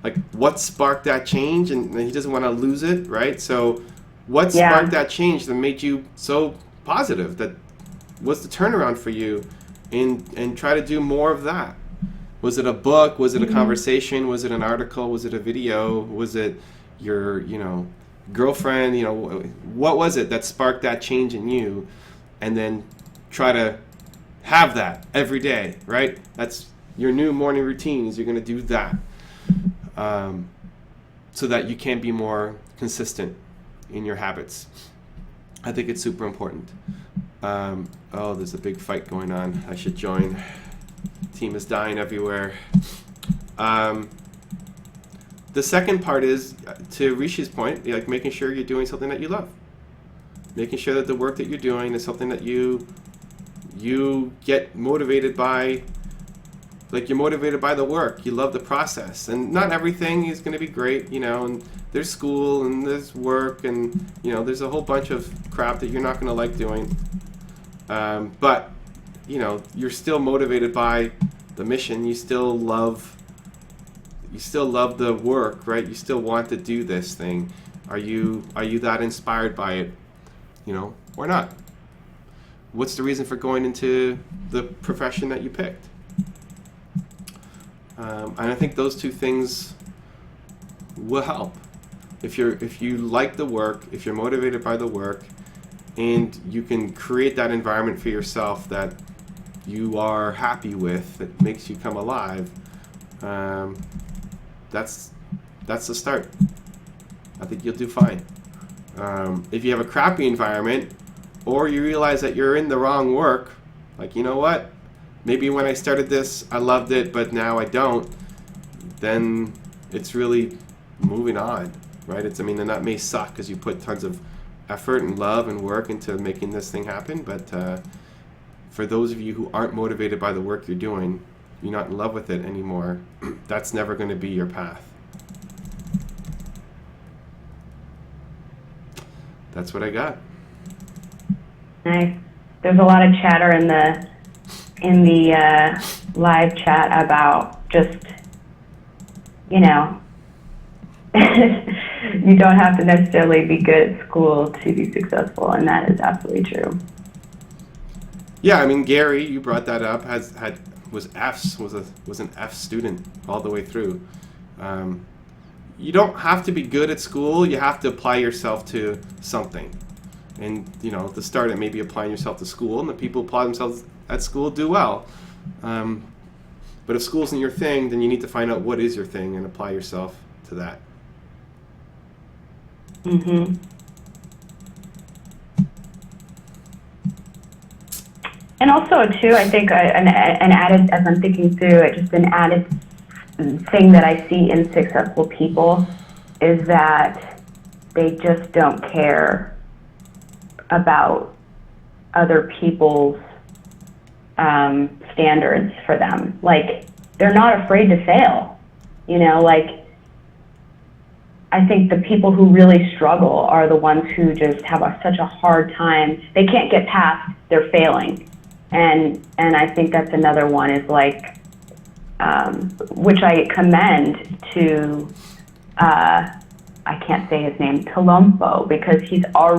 Like, what sparked that change? And he doesn't want to lose it, right? So what sparked that change that made you so positive? That was the turnaround for you, and try to do more of that. Was it a book? Was it a conversation? Was it an article? Was it a video? Was it your, girlfriend? What was it that sparked that change in you? And then try to have that every day, right? That's your new morning routines. You're going to do that, so that you can be more consistent in your habits. I think it's super important. There's a big fight going on. I should join. Team is dying everywhere. The second part is, to Rishi's point, like making sure you're doing something that you love. Making sure that the work that you're doing is something that you get motivated by. Like, you're motivated by the work. You love the process. And not everything is going to be great, and there's school and there's work and, there's a whole bunch of crap that you're not going to like doing. But, you're still motivated by the mission. You still love the work, right? You still want to do this thing. Are you that inspired by it, or not? What's the reason for going into the profession that you picked? And I think those two things will help. If you like the work, if you're motivated by the work, and you can create that environment for yourself that you are happy with, that makes you come alive, that's the start. I think you'll do fine. If you have a crappy environment, or you realize that you're in the wrong work, like, what? Maybe when I started this, I loved it, but now I don't, then it's really moving on, right? And that may suck because you put tons of effort and love and work into making this thing happen, but for those of you who aren't motivated by the work you're doing, you're not in love with it anymore, that's never going to be your path. That's what I got. Nice. There's a lot of chatter in the live chat about just, you don't have to necessarily be good at school to be successful, and that is absolutely true. Yeah, Gary, you brought that up. Was an F student all the way through. You don't have to be good at school. You have to apply yourself to something. And, to start it, maybe applying yourself to school, and the people who apply themselves at school do well. But if school isn't your thing, then you need to find out what is your thing and apply yourself to that. Mm-hmm. And also, too, I think an added, as I'm thinking through it, just an added thing that I see in successful people is that they just don't care about other people's standards for them. Like, they're not afraid to fail. Like, I think the people who really struggle are the ones who just have such a hard time. They can't get past their failing. And I think that's another one is like, which I commend to, I can't say his name, Talumpo, because he's kind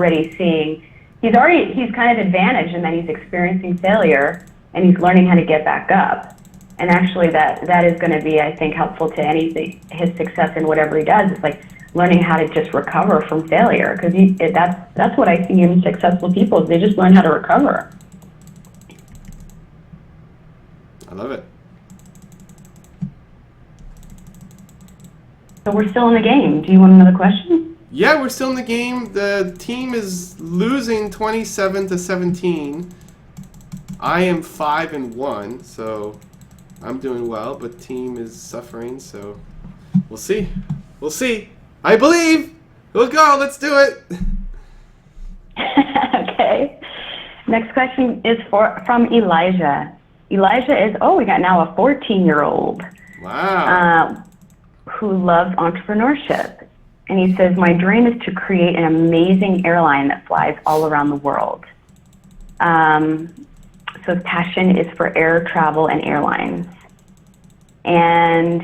of advantaged in that he's experiencing failure and he's learning how to get back up. And actually that is going to be, I think, helpful to anything, his success in whatever he does. It's like learning how to just recover from failure, because that's what I see in successful people, is they just learn how to recover. I love it. So we're still in the game. Do you want another question? Yeah, we're still in the game. The team is losing 27-17. I am 5-1, so I'm doing well, but team is suffering, so we'll see. We'll see. I believe. We'll go. Let's do it. Okay. Next question is from Elijah. Elijah is, we got now a 14-year-old. Wow. Who loves entrepreneurship. And he says, my dream is to create an amazing airline that flies all around the world. So his passion is for air travel and airlines. And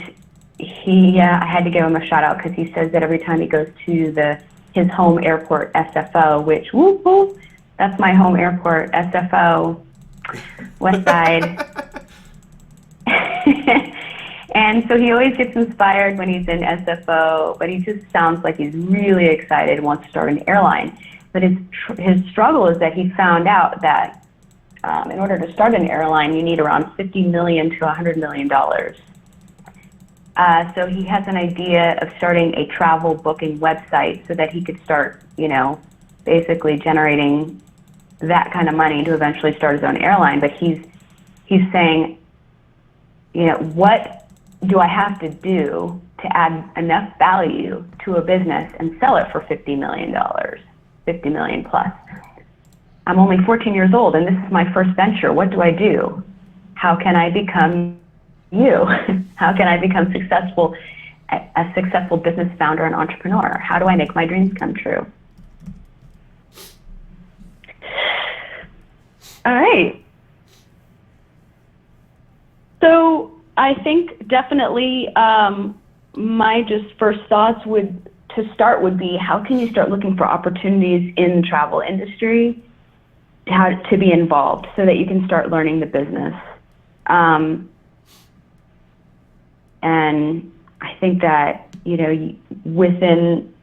I had to give him a shout out because he says that every time he goes to his home airport, SFO, which, whoop, whoop, that's my home airport, SFO, West Side. And so he always gets inspired when he's in SFO, but he just sounds like he's really excited and wants to start an airline. But his struggle is that he found out that in order to start an airline, you need around $50 million to $100 million. So he has an idea of starting a travel booking website so that he could start, basically generating that kind of money to eventually start his own airline. But he's saying, what do I have to do to add enough value to a business and sell it for $50 million, $50 million plus? I'm only 14 years old and this is my first venture. What do I do? How can I become you? How can I become a successful business founder and entrepreneur? How do I make my dreams come true? All right. So I think definitely my just first thoughts would be, how can you start looking for opportunities in the travel industry, how to be involved so that you can start learning the business. And I think that, within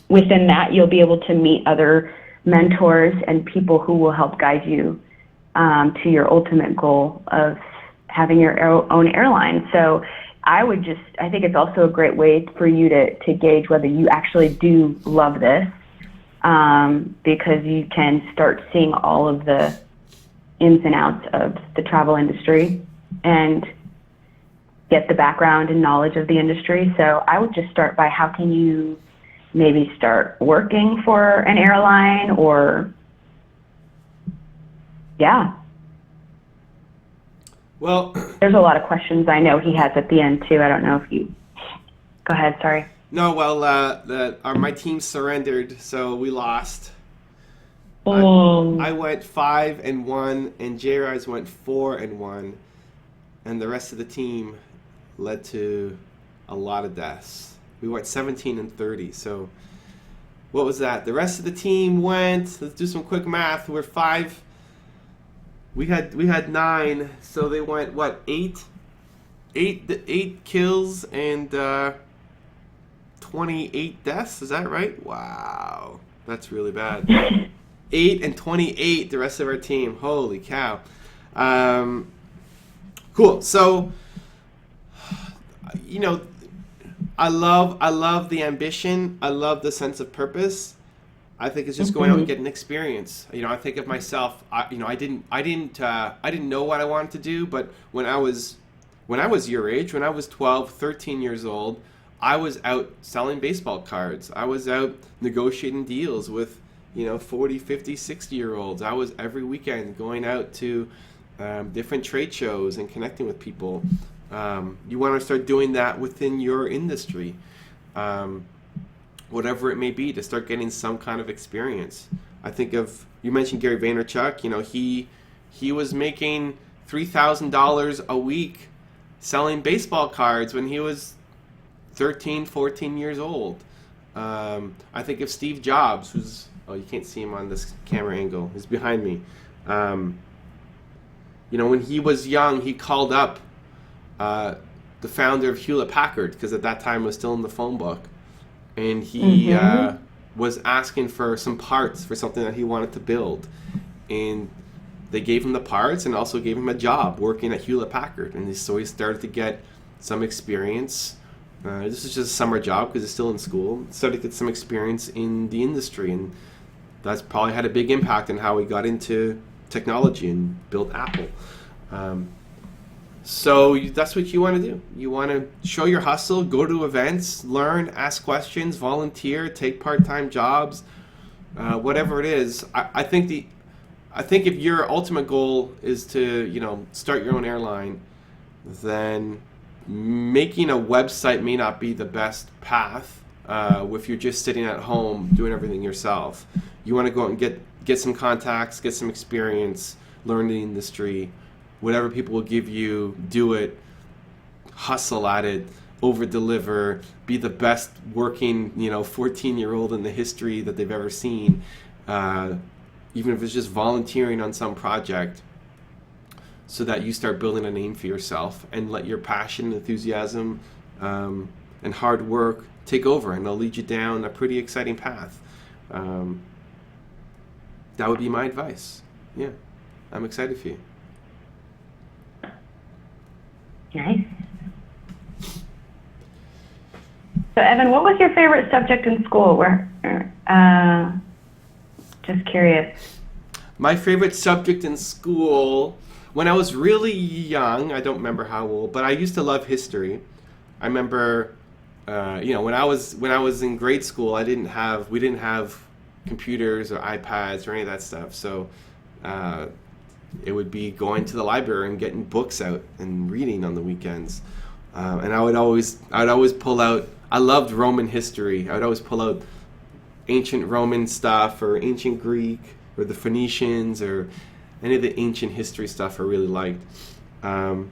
that, you'll be able to meet other mentors and people who will help guide you to your ultimate goal of having your own airline. So I think it's also a great way for you to gauge whether you actually do love this, because you can start seeing all of the ins and outs of the travel industry and get the background and knowledge of the industry. So I would just start by, how can you maybe start working for an airline, or, yeah. Well, there's a lot of questions I know he has at the end too. I don't know if you, go ahead, sorry. No, well, my team surrendered, so we lost. I went 5-1, and J-Rise went 4-1, and the rest of the team led to a lot of deaths. We went 17-30. So what was that? The rest of the team went. Let's do some quick math. We're 5. We had 9. So they went what? 8 kills and 28 deaths. Is that right? Wow, that's really bad. 8 and 28, the rest of our team. Holy cow. Cool. So, I love the ambition. I love the sense of purpose. I think it's just going out and getting experience. I think of myself. I didn't know what I wanted to do, but when I was your age, when I was 12, 13 years old, I was out selling baseball cards. I was out negotiating deals with 40, 50, 60-year-olds. I was every weekend going out to different trade shows and connecting with people. You want to start doing that within your industry, whatever it may be, to start getting some kind of experience. I think of, you mentioned Gary Vaynerchuk. He was making $3,000 a week selling baseball cards when he was 13, 14 years old. I think of Steve Jobs, who's, you can't see him on this camera angle, he's behind me. When he was young, he called up the founder of Hewlett-Packard, because at that time it was still in the phone book, and he was asking for some parts for something that he wanted to build, and they gave him the parts and also gave him a job working at Hewlett-Packard, and so he started to get some experience. This is just a summer job because he's still in school. Started to get some experience in the industry, and that's probably had a big impact on how he got into technology and built Apple. So that's what you want to do. You want to show your hustle, go to events, learn, ask questions, volunteer, take part-time jobs, whatever it is. I think if your ultimate goal is to start your own airline, then making a website may not be the best path if you're just sitting at home doing everything yourself. You want to go out and get some contacts, get some experience, learn the industry. Whatever people will give you, do it, hustle at it, over-deliver, be the best working 14-year-old in the history that they've ever seen, even if it's just volunteering on some project, so that you start building a name for yourself and let your passion, enthusiasm, and hard work take over, and they'll lead you down a pretty exciting path. That would be my advice. Yeah, I'm excited for you. Nice. So, Evan, what was your favorite subject in school? Just curious. My favorite subject in school, when I was really young, I don't remember how old, but I used to love history. I remember, when I was in grade school, we didn't have computers or iPads or any of that stuff. So, it would be going to the library and getting books out and reading on the weekends. And I would always pull out, I loved Roman history. I would always pull out ancient Roman stuff or ancient Greek or the Phoenicians or any of the ancient history stuff I really liked. When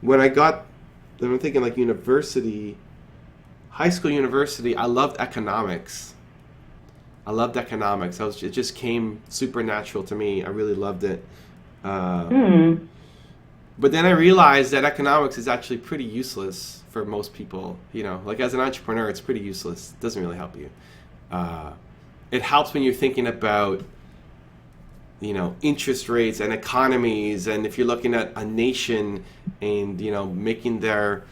I'm thinking like university, high school, university, I loved economics. It just came supernatural to me. I really loved it. But then I realized that economics is actually pretty useless for most people. Like as an entrepreneur, it's pretty useless. It doesn't really help you. It helps when you're thinking about, interest rates and economies, and if you're looking at a nation and, making their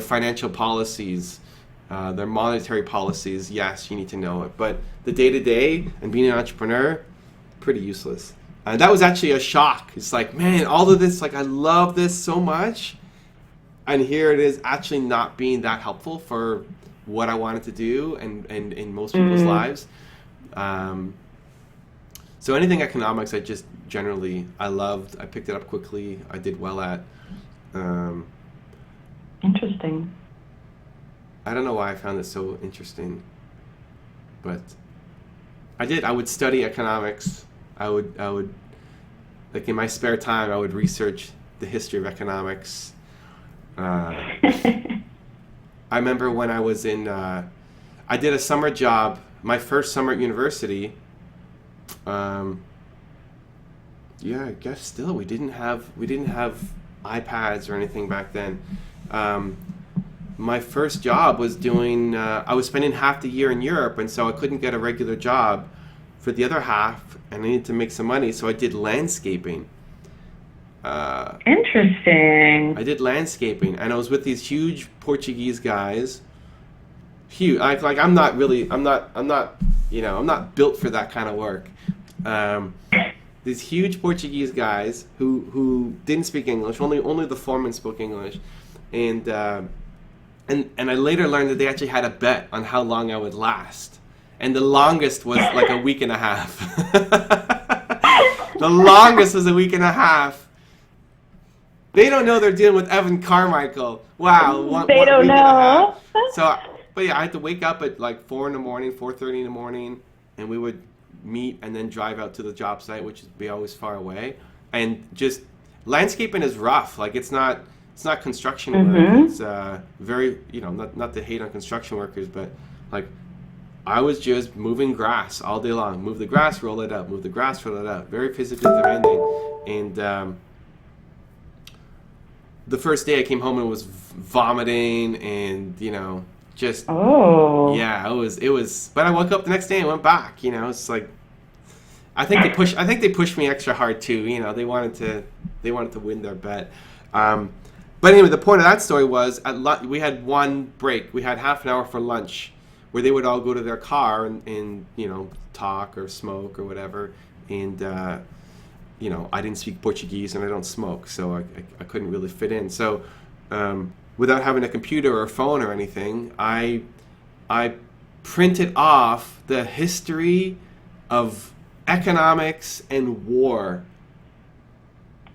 financial policies, their monetary policies, yes, you need to know it. But the day-to-day and being an entrepreneur, pretty useless. That was actually a shock. It's like, man, all of this, I love this so much, and here it is actually not being that helpful for what I wanted to do and in most people's lives. So anything economics, I loved. I picked it up quickly. I did well at. Interesting. I don't know why I found it so interesting, but I did. I would study economics. I would like in my spare time, I would research the history of economics. I remember when I was in, I did a summer job, my first summer at university. I guess still we didn't have iPads or anything back then. my first job was doing, I was spending half the year in Europe, and so I couldn't get a regular job for the other half, and I needed to make some money, so I did landscaping. Interesting. I did landscaping, and I was with these huge Portuguese guys. Huge. I'm not, I'm not built for that kind of work. These huge Portuguese guys who didn't speak English. Only the foreman spoke English, and I later learned that they actually had a bet on how long I would last, and the longest was like a week and a half. The longest was a week and a half. They don't know they're dealing with Evan Carmichael. Wow, They don't know. So, but yeah, I had to wake up at like 4 in the morning, 4:30 in the morning, and we would meet and then drive out to the job site, which would be always far away. And just landscaping is rough. Like it's not construction work. It's very, not to hate on construction workers, but like I was just moving grass all day long. Move the grass, roll it up. Move the grass, roll it up. Very physically demanding. And the first day I came home and was vomiting and, just yeah, it was but I woke up the next day and went back, it's like I think they pushed me extra hard too, they wanted to win their bet. But anyway, the point of that story was we had one break. We had half an hour for lunch where they would all go to their car and talk or smoke or whatever, and I didn't speak Portuguese and I don't smoke, so I couldn't really fit in. So without having a computer or a phone or anything, I printed off the history of economics and war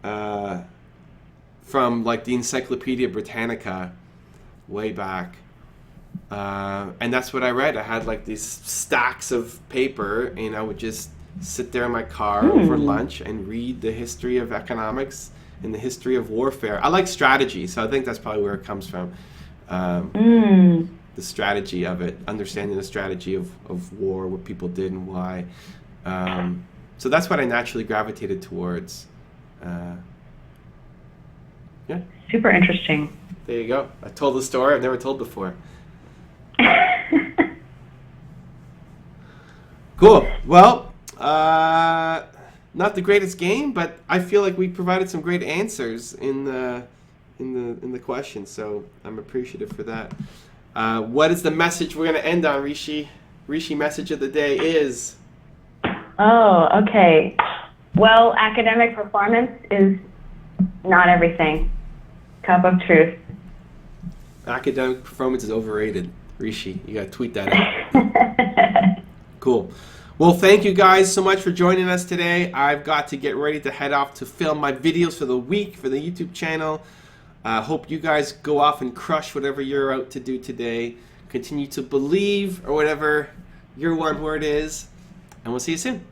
from like the Encyclopedia Britannica way back. And that's what I read. I had like these stacks of paper, and I would just sit there in my car over lunch and read the history of economics and the history of warfare. I like strategy, so I think that's probably where it comes from. The strategy of it, understanding the strategy of war, what people did and why. So that's what I naturally gravitated towards. Yeah. Super interesting. There you go. I told the story I've never told before. Cool. Well, not the greatest game, but I feel like we provided some great answers in the question, so I'm appreciative for that. What is the message we're going to end on, Rishi? Rishi, message of the day is... Oh, okay. Well, academic performance is not everything. Cup of truth. Academic performance is overrated. Rishi, you got to tweet that out. Cool. Well, thank you guys so much for joining us today. I've got to get ready to head off to film my videos for the week for the YouTube channel. Hope you guys go off and crush whatever you're out to do today. Continue to believe, or whatever your one word is. And we'll see you soon.